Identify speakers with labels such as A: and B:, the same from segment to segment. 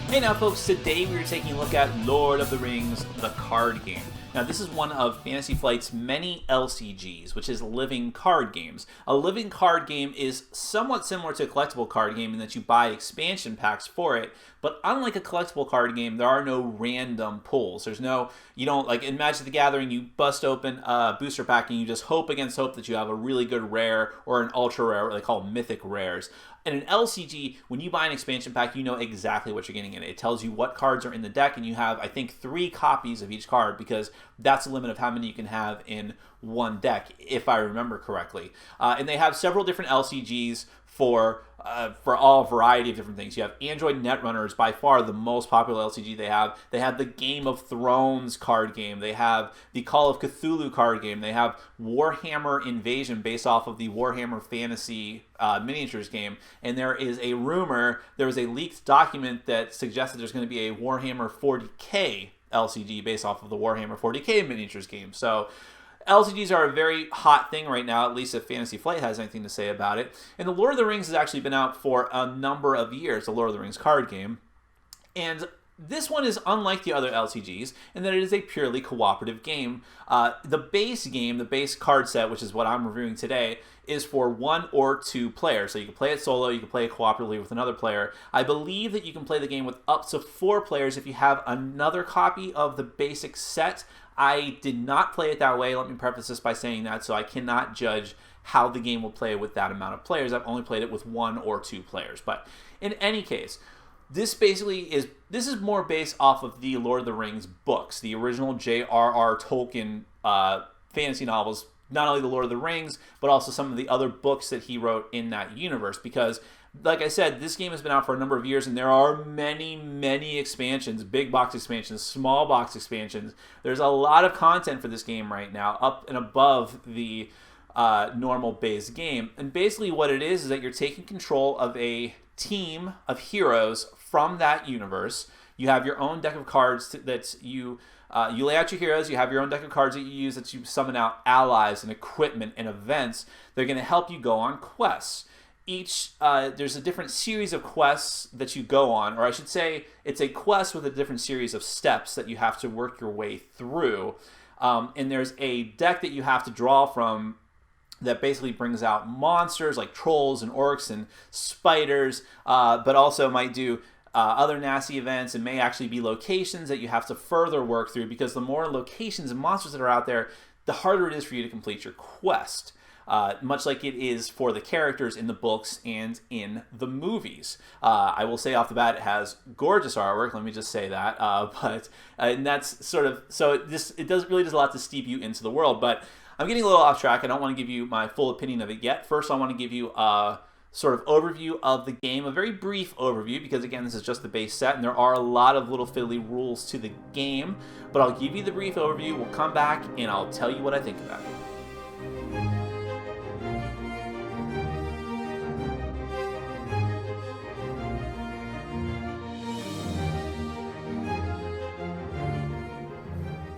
A: Hey now folks, today we are taking a look at Lord of the Rings, the card game. Now this is one of Fantasy Flight's many LCGs, which is living card games. A living card game is somewhat similar to a collectible card game in that you buy expansion packs for it, but unlike a collectible card game, there are no random pulls. You don't, like in Magic the Gathering, you bust open a booster pack and you just hope against hope that you have a really good rare or an ultra rare, what they call mythic rares. In an LCG, when you buy an expansion pack, you know exactly what you're getting in it. It tells you what cards are in the deck, and you have, I think, 3 copies of each card because that's the limit of how many you can have in one deck, if I remember correctly. And they have several different LCGs for all variety of different things. You have Android Netrunner is by far the most popular LCG they have. They have the Game of Thrones card game. They have the Call of Cthulhu card game. They have Warhammer Invasion based off of the Warhammer Fantasy miniatures game. And there is a rumor, there was a leaked document that suggested there's going to be a Warhammer 40k LCG based off of the Warhammer 40k miniatures game. So LCGs are a very hot thing right now, at least if Fantasy Flight has anything to say about it. And the Lord of the Rings has actually been out for a number of years, the Lord of the Rings card game. And this one is unlike the other LCGs in that it is a purely cooperative game. The base game, the base card set, which is what I'm reviewing today, is for 1 or 2 players. So you can play it solo, you can play it cooperatively with another player. I believe that you can play the game with up to 4 players if you have another copy of the basic set. I did not play it that way. Let me preface this by saying that, so I cannot judge how the game will play with that amount of players. I've only played it with 1 or 2 players. But in any case, this is more based off of the Lord of the Rings books, the original J.R.R. Tolkien fantasy novels, not only the Lord of the Rings, but also some of the other books that he wrote in that universe. Because, like I said, this game has been out for a number of years, and there are many, many expansions, big box expansions, small box expansions. There's a lot of content for this game right now, up and above the normal base game. And basically what it is that you're taking control of a team of heroes from that universe. You have your own deck of cards that you lay out your heroes. You have your own deck of cards that you use that you summon out allies and equipment and events. They're going to help you go on quests. There's a different series of quests that you go on, or I should say it's a quest with a different series of steps that you have to work your way through. And there's a deck that you have to draw from that basically brings out monsters like trolls and orcs and spiders, but also might do other nasty events, and may actually be locations that you have to further work through, because the more locations and monsters that are out there, the harder it is for you to complete your quest. Much like it is for the characters in the books and in the movies. I will say off the bat, it has gorgeous artwork. Let me just say that. And that's sort of, so it does a lot to steep you into the world. But I'm getting a little off track. I don't want to give you my full opinion of it yet. First, I want to give you a sort of overview of the game, a very brief overview, because again, this is just the base set, and there are a lot of little fiddly rules to the game. But I'll give you the brief overview. We'll come back, and I'll tell you what I think about it.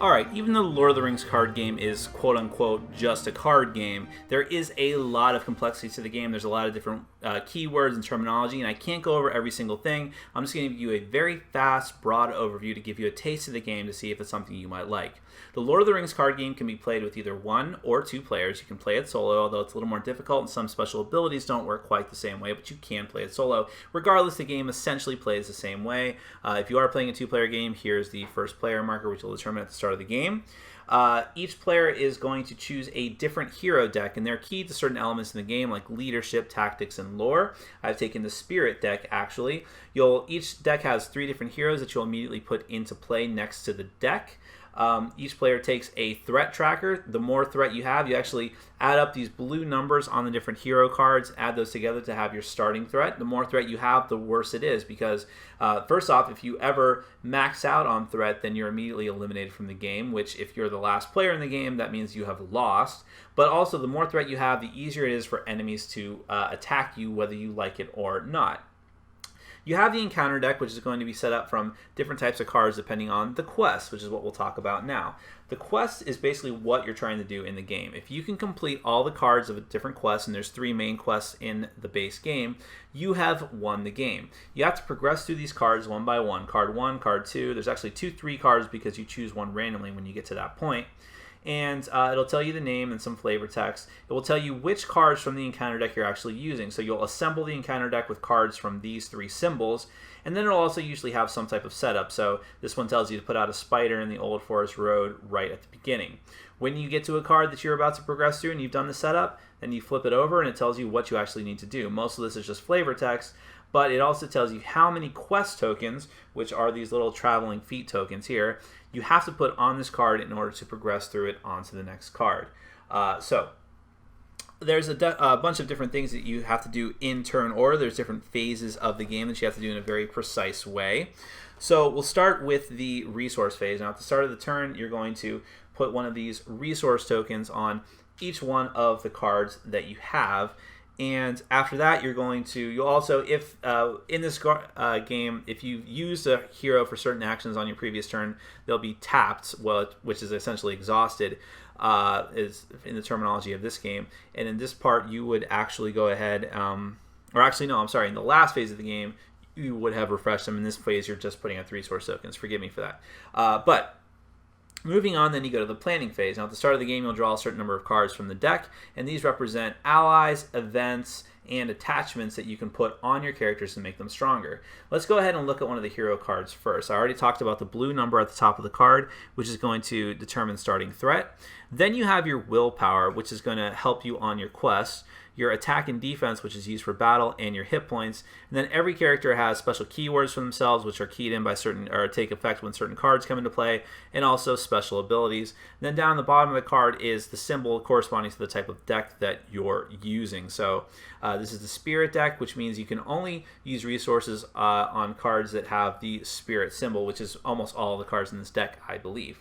A: Alright, even though the Lord of the Rings card game is quote-unquote just a card game, there is a lot of complexity to the game. There's a lot of different keywords and terminology, and I can't go over every single thing. I'm just going to give you a very fast, broad overview to give you a taste of the game to see if it's something you might like. The Lord of the Rings card game can be played with either 1 or 2 players. You can play it solo, although it's a little more difficult, and some special abilities don't work quite the same way, but you can play it solo. Regardless, the game essentially plays the same way. If you are playing a 2-player game, here's the first player marker, which will determine at the start of the game. Each player is going to choose a different hero deck, and they're key to certain elements in the game, like leadership, tactics, and lore. I've taken the Spirit deck, actually. Each deck has 3 different heroes that you'll immediately put into play next to the deck. Each player takes a threat tracker. The more threat you have, you actually add up these blue numbers on the different hero cards, add those together to have your starting threat. The more threat you have, the worse it is, because first off, if you ever max out on threat, then you're immediately eliminated from the game, which if you're the last player in the game, that means you have lost. But also, the more threat you have, the easier it is for enemies to attack you, whether you like it or not. You have the encounter deck, which is going to be set up from different types of cards depending on the quest, which is what we'll talk about now. The quest is basically what you're trying to do in the game. If you can complete all the cards of a different quest, and there's 3 main quests in the base game, you have won the game. You have to progress through these cards one by one. Card 1, card 2. There's actually 3 cards because you choose one randomly when you get to that point. And it'll tell you the name and some flavor text. It will tell you which cards from the encounter deck you're actually using. So you'll assemble the encounter deck with cards from these 3 symbols, and then it'll also usually have some type of setup. So this one tells you to put out a spider in the Old Forest Road right at the beginning. When you get to a card that you're about to progress through and you've done the setup, then you flip it over and it tells you what you actually need to do. Most of this is just flavor text, but it also tells you how many quest tokens, which are these little traveling feet tokens here, you have to put on this card in order to progress through it onto the next card. So there's a bunch of different things that you have to do in turn order. There's different phases of the game that you have to do in a very precise way. So we'll start with the resource phase. Now at the start of the turn, you're going to put one of these resource tokens on each one of the cards that you have. And after that, you'll also, if in this game, if you used a hero for certain actions on your previous turn, they'll be tapped, which is essentially exhausted, is in the terminology of this game. And in this part, you would actually go ahead, in the last phase of the game, you would have refreshed them. In this phase, you're just putting out 3 resource tokens. Forgive me for that. But moving on, then you go to the planning phase. Now, at the start of the game, you'll draw a certain number of cards from the deck, and these represent allies, events, and attachments that you can put on your characters to make them stronger. Let's go ahead and look at one of the hero cards first. I already talked about the blue number at the top of the card, which is going to determine starting threat. Then you have your willpower, which is going to help you on your quest, your attack and defense, which is used for battle, and your hit points. And then every character has special keywords for themselves, which are keyed in by certain, or take effect when certain cards come into play, and also special abilities. And then down the bottom of the card is the symbol corresponding to the type of deck that you're using. So this is the spirit deck, which means you can only use resources on cards that have the spirit symbol, which is almost all the cards in this deck, I believe.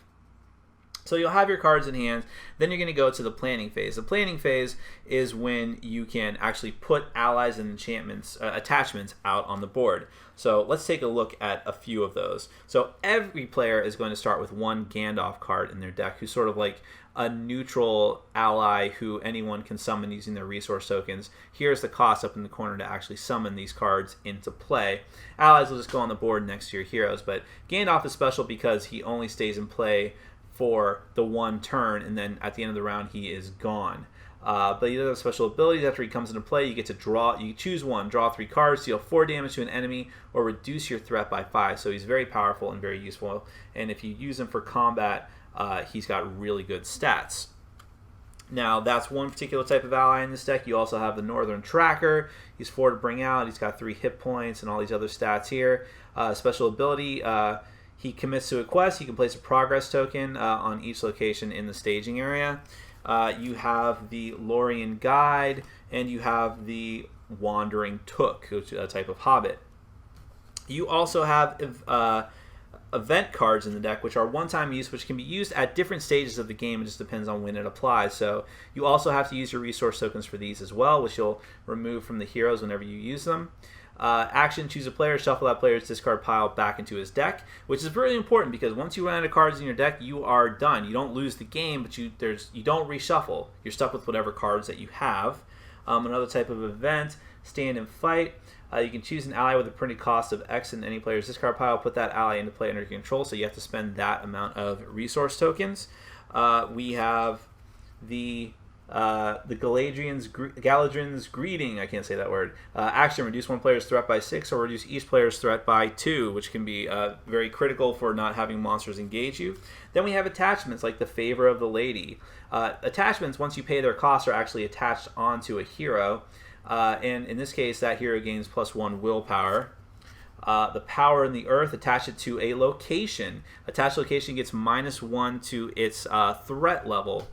A: So you'll have your cards in hand, then you're going to go to the planning phase. The planning phase is when you can actually put allies and enchantments, attachments out on the board. So let's take a look at a few of those. So every player is going to start with one Gandalf card in their deck, who's sort of like a neutral ally who anyone can summon using their resource tokens. Here's the cost up in the corner to actually summon these cards into play. Allies will just go on the board next to your heroes, but Gandalf is special because he only stays in play for the one turn, and then at the end of the round he is gone. But he does have special abilities. After he comes into play, you get to draw. You choose one, draw 3 cards, deal 4 damage to an enemy, or reduce your threat by 5. So he's very powerful and very useful. And if you use him for combat, he's got really good stats. Now, that's one particular type of ally in this deck. You also have the Northern Tracker. He's 4 to bring out. He's got 3 hit points and all these other stats here. Special ability. He commits to a quest. He can place a progress token on each location in the staging area. You have the Lorien Guide, and you have the Wandering Took, which is a type of hobbit. You also have event cards in the deck, which are one-time use, which can be used at different stages of the game. It just depends on when it applies. So you also have to use your resource tokens for these as well, which you'll remove from the heroes whenever you use them. Action, choose a player, shuffle that player's discard pile back into his deck, which is really important because once you run out of cards in your deck, you are done. You don't lose the game, but you don't reshuffle. You're stuck with whatever cards that you have. Another type of event, stand and fight. You can choose an ally with a printed cost of X in any player's discard pile, put that ally into play under your control, so you have to spend that amount of resource tokens. We have the Galadriel's Greeting, I can't say that word. Action, reduce one player's threat by 6 or reduce each player's threat by 2, which can be very critical for not having monsters engage you. Then we have attachments like the Favor of the Lady. Attachments, once you pay their cost, are actually attached onto a hero. And in this case, that hero gains +1 willpower. The Power in the Earth, attach it to a location. Attached location gets -1 to its threat level.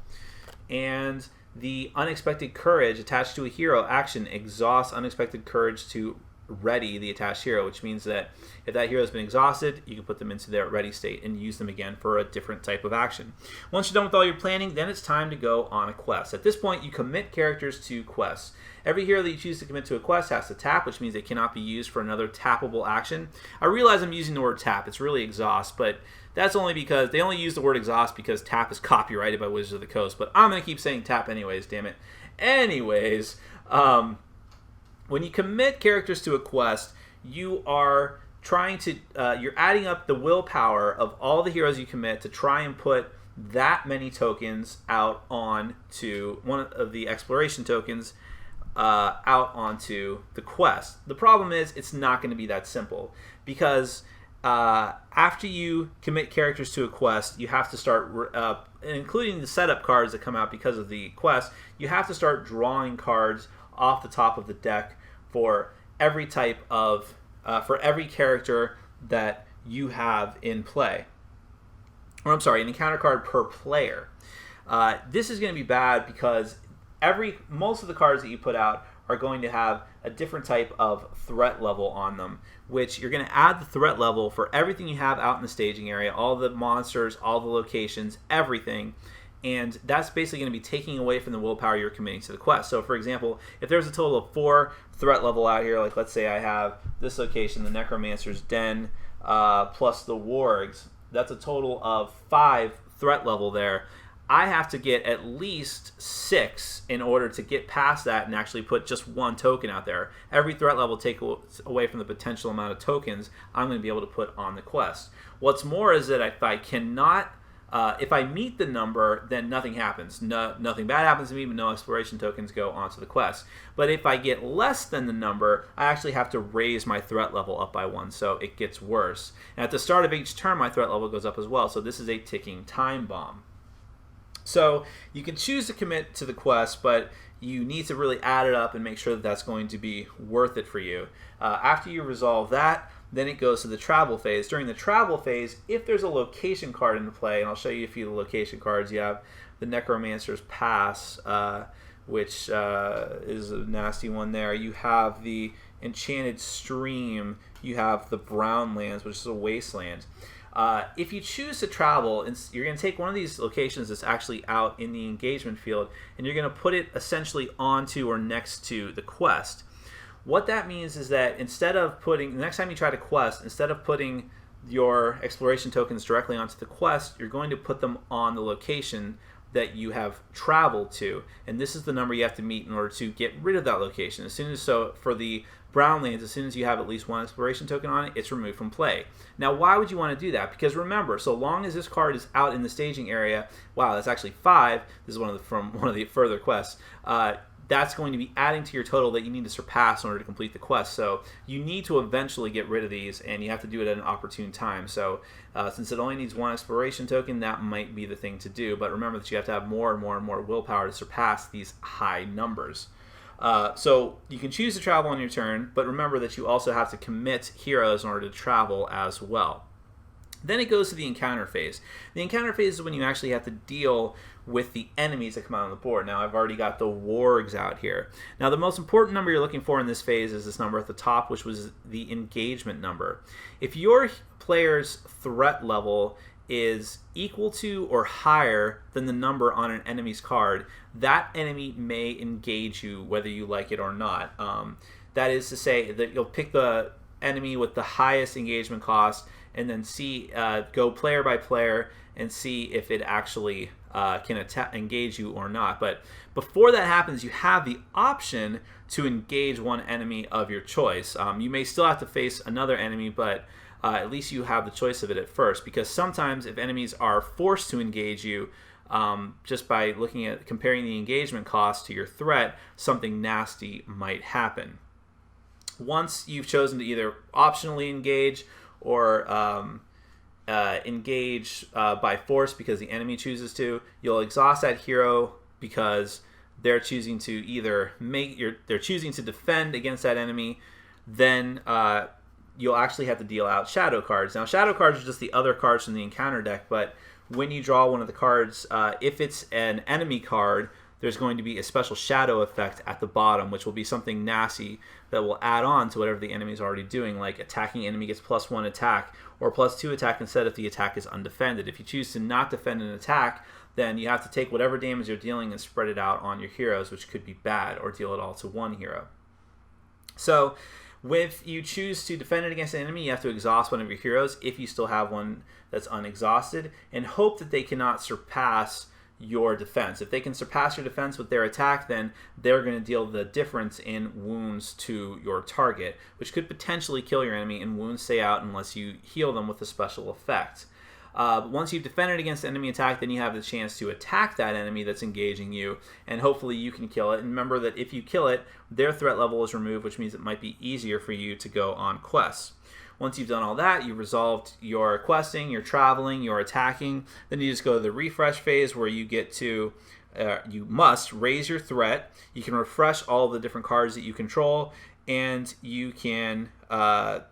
A: And the Unexpected Courage, attached to a hero, action, exhaust unexpected courage to ready the attached hero, which means that if that hero has been exhausted, you can put them into their ready state and use them again for a different type of action. Once you're done with all your planning, then it's time to go on a quest. At this point, you commit characters to quests. Every hero that you choose to commit to a quest has to tap, which means they cannot be used for another tappable action. I realize I'm using the word tap. It's really exhaust, but that's only because they only use the word exhaust because tap is copyrighted by Wizards of the Coast. But I'm going to keep saying tap anyways, damn it. Anyways, when you commit characters to a quest, you are trying to, you're adding up the willpower of all the heroes you commit to try and put that many tokens out onto one of the exploration tokens out onto the quest. The problem is it's not going to be that simple because after you commit characters to a quest, you have to start, including the setup cards that come out because of the quest, you have to start drawing cards off the top of the deck for every type of, for every character that you have in play. Or I'm sorry, an encounter card per player. This is going to be bad because most of the cards that you put out are going to have a different type of threat level on them, which you're going to add the threat level for everything you have out in the staging area, all the monsters, all the locations, everything. And that's basically going to be taking away from the willpower you're committing to the quest. So, for example, if there's a total of 4 threat level out here, like let's say I have this location, the Necromancer's Den, plus the Wargs, that's a total of 5 threat level there. I have to get at least 6 in order to get past that and actually put just 1 token out there. Every threat level takes away from the potential amount of tokens I'm going to be able to put on the quest. What's more is that if I cannot, if I meet the number, then nothing happens. Nothing bad happens to me, but no exploration tokens go onto the quest. But if I get less than the number, I actually have to raise my threat level up by 1, so it gets worse. And at the start of each turn, my threat level goes up as well, so this is a ticking time bomb. So you can choose to commit to the quest, but you need to really add it up and make sure that that's going to be worth it for you. After you resolve that, then it goes to the travel phase. During the travel phase, if there's a location card into play, and I'll show you a few of the location cards, you have the Necromancer's Pass, which is a nasty one there. You have the Enchanted Stream. You have the Brown Lands, which is a wasteland. If you choose to travel, you're going to take one of these locations that's actually out in the engagement field, and you're going to put it essentially onto or next to the quest. What that means is that instead of putting, the next time you try to quest, instead of putting your exploration tokens directly onto the quest, you're going to put them on the location that you have traveled to, and this is the number you have to meet in order to get rid of that location. As soon as, so for the Brown Lands, as soon as you have at least 1 exploration token on it, it's removed from play. Now, why would you want to do that? Because remember, so long as this card is out in the staging area, wow, that's actually 5. This is from one of the further quests. That's going to be adding to your total that you need to surpass in order to complete the quest. So you need to eventually get rid of these, and you have to do it at an opportune time. So since it only needs 1 exploration token, that might be the thing to do. But remember that you have to have more and more and more willpower to surpass these high numbers. So you can choose to travel on your turn, but remember that you also have to commit heroes in order to travel as well. Then it goes to the encounter phase. The encounter phase is when you actually have to deal with the enemies that come out on the board. Now, I've already got the wargs out here. Now, the most important number you're looking for in this phase is this number at the top, which was the engagement number. If your player's threat level is equal to or higher than the number on an enemy's card, that enemy may engage you whether you like it or not. That is to say that you'll pick the enemy with the highest engagement cost and then go player by player and see if it actually can engage you or not. But before that happens, you have the option to engage one enemy of your choice. You may still have to face another enemy, but at least you have the choice of it at first, because sometimes if enemies are forced to engage you, just by looking at comparing the engagement cost to your threat, something nasty might happen. Once you've chosen to either optionally engage or engage by force because the enemy chooses to, you'll exhaust that hero because they're choosing to they're choosing to defend against that enemy. Then you'll actually have to deal out shadow cards. Now, shadow cards are just the other cards from the encounter deck, but when you draw one of the cards, if it's an enemy card, there's going to be a special shadow effect at the bottom, which will be something nasty that will add on to whatever the enemy is already doing, like attacking enemy gets +1 attack or +2 attack instead if the attack is undefended. If you choose to not defend an attack, then you have to take whatever damage you're dealing and spread it out on your heroes, which could be bad, or deal it all to one hero. So if you choose to defend it against an enemy, you have to exhaust one of your heroes if you still have one that's unexhausted, and hope that they cannot surpass your defense. If they can surpass your defense with their attack, then they're going to deal the difference in wounds to your target, which could potentially kill your enemy, and wounds stay out unless you heal them with a special effect. Once you've defended against the enemy attack, then you have the chance to attack that enemy that's engaging you, and hopefully you can kill it. And remember that if you kill it, their threat level is removed, which means it might be easier for you to go on quests. Once you've done all that, you've resolved your questing, your traveling, your attacking, then you just go to the refresh phase where you get to, you must raise your threat, you can refresh all the different cards that you control, and you can,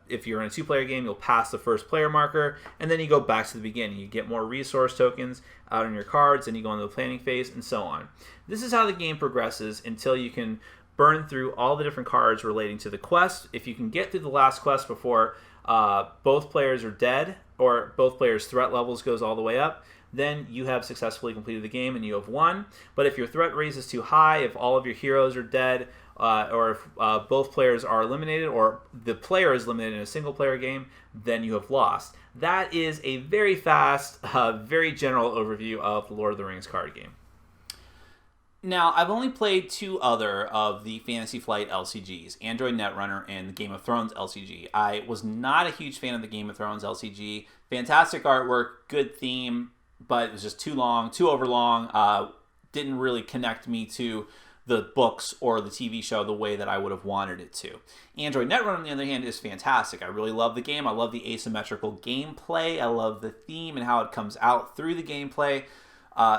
A: if you're in a 2-player game, you'll pass the first player marker, and then you go back to the beginning. You get more resource tokens out on your cards, and you go into the planning phase, and so on. This is how the game progresses until you can burn through all the different cards relating to the quest. If you can get through the last quest before both players are dead, or both players' threat levels goes all the way up, then you have successfully completed the game and you have won. But if your threat raise is too high, if all of your heroes are dead, or if both players are eliminated, or the player is eliminated in a single-player game, then you have lost. That is a very fast, very general overview of the Lord of the Rings card game. Now, I've only played 2 other of the Fantasy Flight LCGs, Android Netrunner and the Game of Thrones LCG. I was not a huge fan of the Game of Thrones LCG. Fantastic artwork, good theme, but it was just too long, too overlong. Didn't really connect me to the books or the TV show the way that I would have wanted it to. Android Netrunner, on the other hand, is fantastic. I really love the game. I love the asymmetrical gameplay. I love the theme and how it comes out through the gameplay.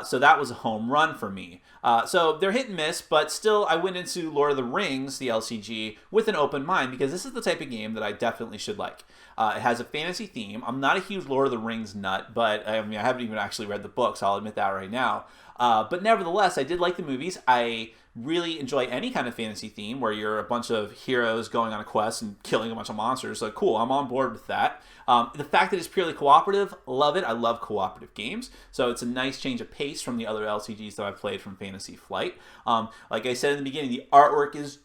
A: So that was a home run for me. So they're hit and miss, but still I went into Lord of the Rings, the LCG, with an open mind, because this is the type of game that I definitely should like. It has a fantasy theme. I'm not a huge Lord of the Rings nut, but I mean, I haven't even actually read the books, I'll admit that right now. But nevertheless, I did like the movies. I really enjoy any kind of fantasy theme where you're a bunch of heroes going on a quest and killing a bunch of monsters. So cool, I'm on board with that. The fact that it's purely cooperative, love it. I love cooperative games. So it's a nice change of pace from the other LCGs that I've played from Fantasy Flight. Like I said in the beginning, the artwork is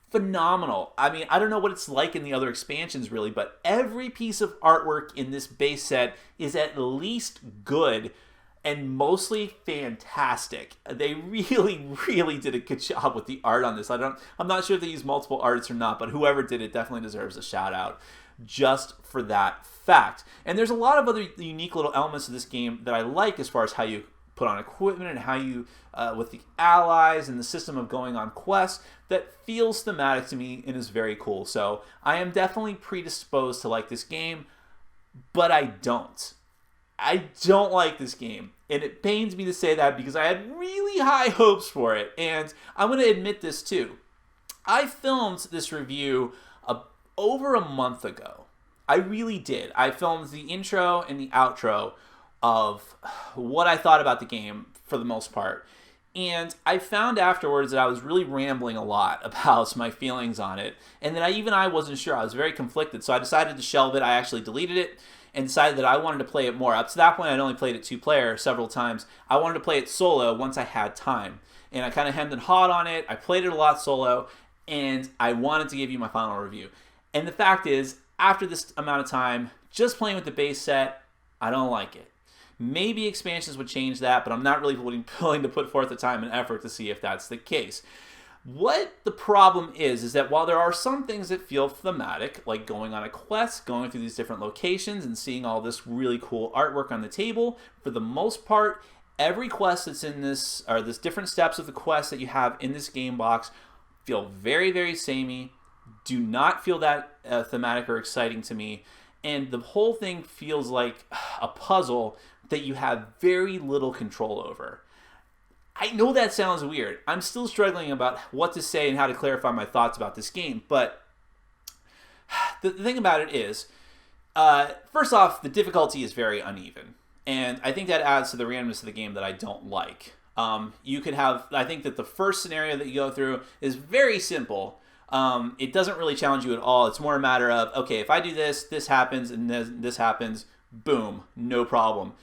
A: phenomenal. I mean, I don't know what it's like in the other expansions really, but every piece of artwork in this base set is at least good and mostly fantastic. They really, really did a good job with the art on this. I'm not sure if they use multiple artists or not, but whoever did it definitely deserves a shout out just for that fact. And there's a lot of other unique little elements of this game that I like as far as how you put on equipment and how you, with the allies and the system of going on quests, that feels thematic to me and is very cool. So I am definitely predisposed to like this game, but I don't. I don't like this game, and it pains me to say that because I had really high hopes for it, and I'm going to admit this too. I filmed this review over a month ago. I really did. I filmed the intro and the outro of what I thought about the game for the most part, and I found afterwards that I was really rambling a lot about my feelings on it, and that I wasn't sure. I was very conflicted, so I decided to shelve it. I actually deleted it and decided that I wanted to play it more. Up to that point, I'd only played it 2-player several times. I wanted to play it solo once I had time. And I kind of hemmed and hawed on it. I played it a lot solo, and I wanted to give you my final review. And the fact is, after this amount of time, just playing with the base set, I don't like it. Maybe expansions would change that, but I'm not really willing to put forth the time and effort to see if that's the case. What the problem is that while there are some things that feel thematic, like going on a quest, going through these different locations and seeing all this really cool artwork on the table, for the most part, every quest that's in this, or this different steps of the quest that you have in this game box, feel very, very samey, do not feel that thematic or exciting to me, and the whole thing feels like a puzzle that you have very little control over. I know that sounds weird. I'm still struggling about what to say and how to clarify my thoughts about this game, but the thing about it is, first off, the difficulty is very uneven, and I think that adds to the randomness of the game that I don't like. You could have, I think that the first scenario that you go through is very simple. It doesn't really challenge you at all. It's more a matter of, okay, if I do this, this happens, and this happens, boom, no problem.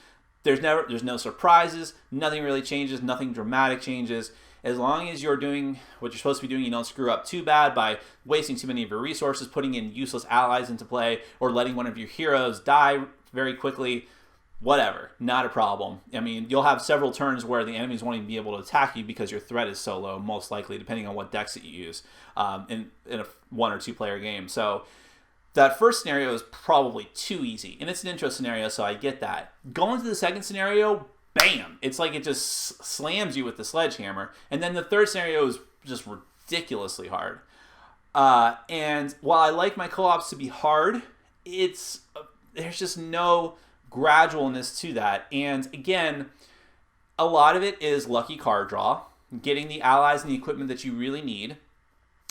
A: There's no surprises, nothing really changes, nothing dramatic changes. As long as you're doing what you're supposed to be doing, you don't screw up too bad by wasting too many of your resources, putting in useless allies into play, or letting one of your heroes die very quickly. Whatever, not a problem. I mean, you'll have several turns where the enemies won't even be able to attack you because your threat is so low, most likely, depending on what decks that you use in a 1 or 2 player game. So that first scenario is probably too easy, and it's an intro scenario, so I get that. Going to the second scenario, bam! It's like it just slams you with the sledgehammer. And then the third scenario is just ridiculously hard. And while I like my co-ops to be hard, there's just no gradualness to that. And again, a lot of it is lucky card draw, getting the allies and the equipment that you really need.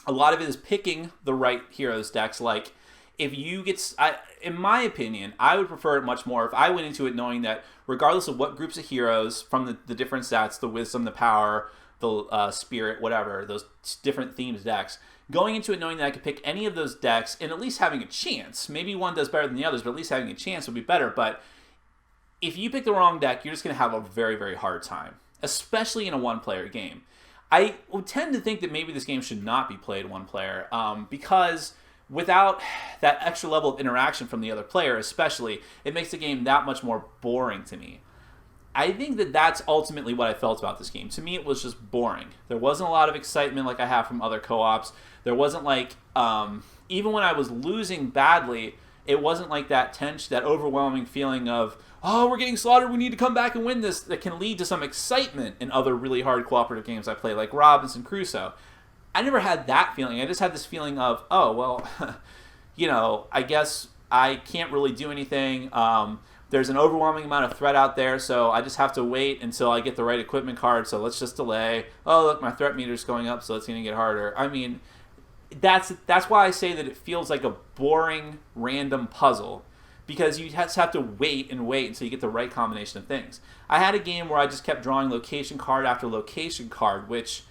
A: A lot of it is picking the right heroes decks. Like, if you get, in my opinion, I would prefer it much more if I went into it knowing that regardless of what groups of heroes from the different stats, the wisdom, the power, the spirit, whatever, those different themes decks, going into it knowing that I could pick any of those decks and at least having a chance. Maybe one does better than the others, but at least having a chance would be better. But if you pick the wrong deck, you're just going to have a very, very hard time, especially in a one-player game. I would tend to think that maybe this game should not be played one player because without that extra level of interaction from the other player especially, it makes the game that much more boring to me. I think that that's ultimately what I felt about this game. To me, it was just boring. There wasn't a lot of excitement like I have from other co-ops. There wasn't like, even when I was losing badly, it wasn't like that tension, that overwhelming feeling of, oh, we're getting slaughtered, we need to come back and win this, that can lead to some excitement in other really hard cooperative games I play, like Robinson Crusoe. I never had that feeling. I just had this feeling of, oh, well, I guess I can't really do anything. There's an overwhelming amount of threat out there, so I just have to wait until I get the right equipment card, so let's just delay. Oh, look, my threat meter's going up, so it's going to get harder. I mean, that's why I say that it feels like a boring, random puzzle, because you just have to wait and wait until you get the right combination of things. I had a game where I just kept drawing location card after location card, which,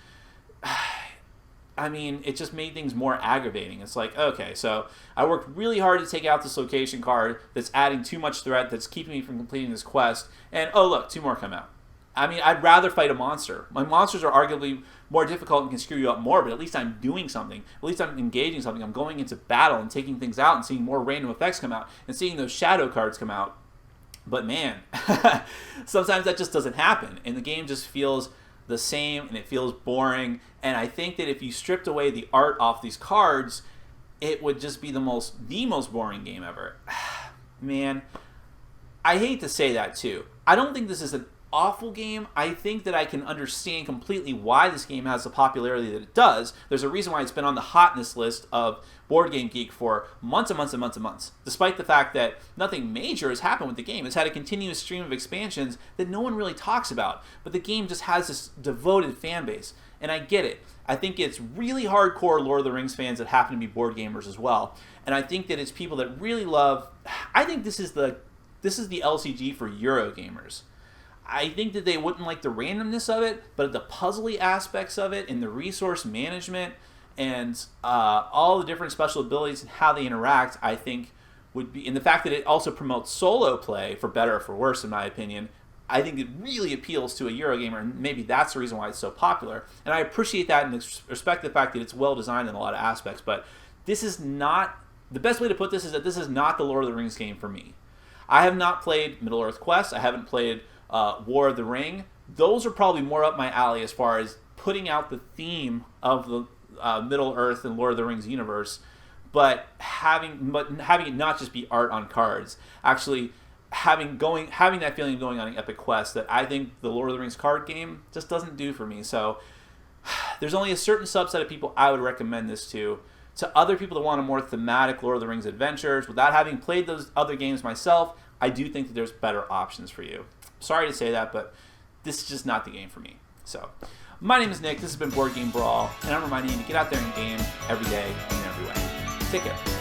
A: I mean, it just made things more aggravating. It's like, okay, so I worked really hard to take out this location card that's adding too much threat, that's keeping me from completing this quest, and oh look, 2 more come out. I mean, I'd rather fight a monster. My monsters are arguably more difficult and can screw you up more, but at least I'm doing something. At least I'm engaging something. I'm going into battle and taking things out and seeing more random effects come out and seeing those shadow cards come out. But man, sometimes that just doesn't happen, and the game just feels the same, and it feels boring. And I think that if you stripped away the art off these cards, it would just be the most boring game ever. Man, I hate to say that too. I don't think this is an awful game. I think that I can understand completely why this game has the popularity that it does. There's a reason why it's been on the hotness list of Board Game Geek for months and months and months and months, despite the fact that nothing major has happened with the game. It's had a continuous stream of expansions that no one really talks about, but the game just has this devoted fan base, and I get it. I think it's really hardcore Lord of the Rings fans that happen to be board gamers as well, and I think that it's people that really love, I think this is the LCG for Euro gamers. I think that they wouldn't like the randomness of it, but the puzzly aspects of it and the resource management and all the different special abilities and how they interact, I think would be, and the fact that it also promotes solo play, for better or for worse, in my opinion, I think it really appeals to a Eurogamer, and maybe that's the reason why it's so popular. And I appreciate that and respect the fact that it's well designed in a lot of aspects, but this is not, the best way to put this is that this is not the Lord of the Rings game for me. I have not played Middle-earth Quest, I haven't played War of the Ring. Those are probably more up my alley as far as putting out the theme of the Middle-earth and Lord of the Rings universe, but having it not just be art on cards, actually having that feeling of going on an epic quest that I think the Lord of the Rings card game just doesn't do for me. So there's only a certain subset of people I would recommend this to. To other people that want a more thematic Lord of the Rings adventures, without having played those other games myself, I do think that there's better options for you. Sorry to say that, but this is just not the game for me. So, my name is Nick, this has been Board Game Brawl, and I'm reminding you to get out there and game every day and in every way. Take care.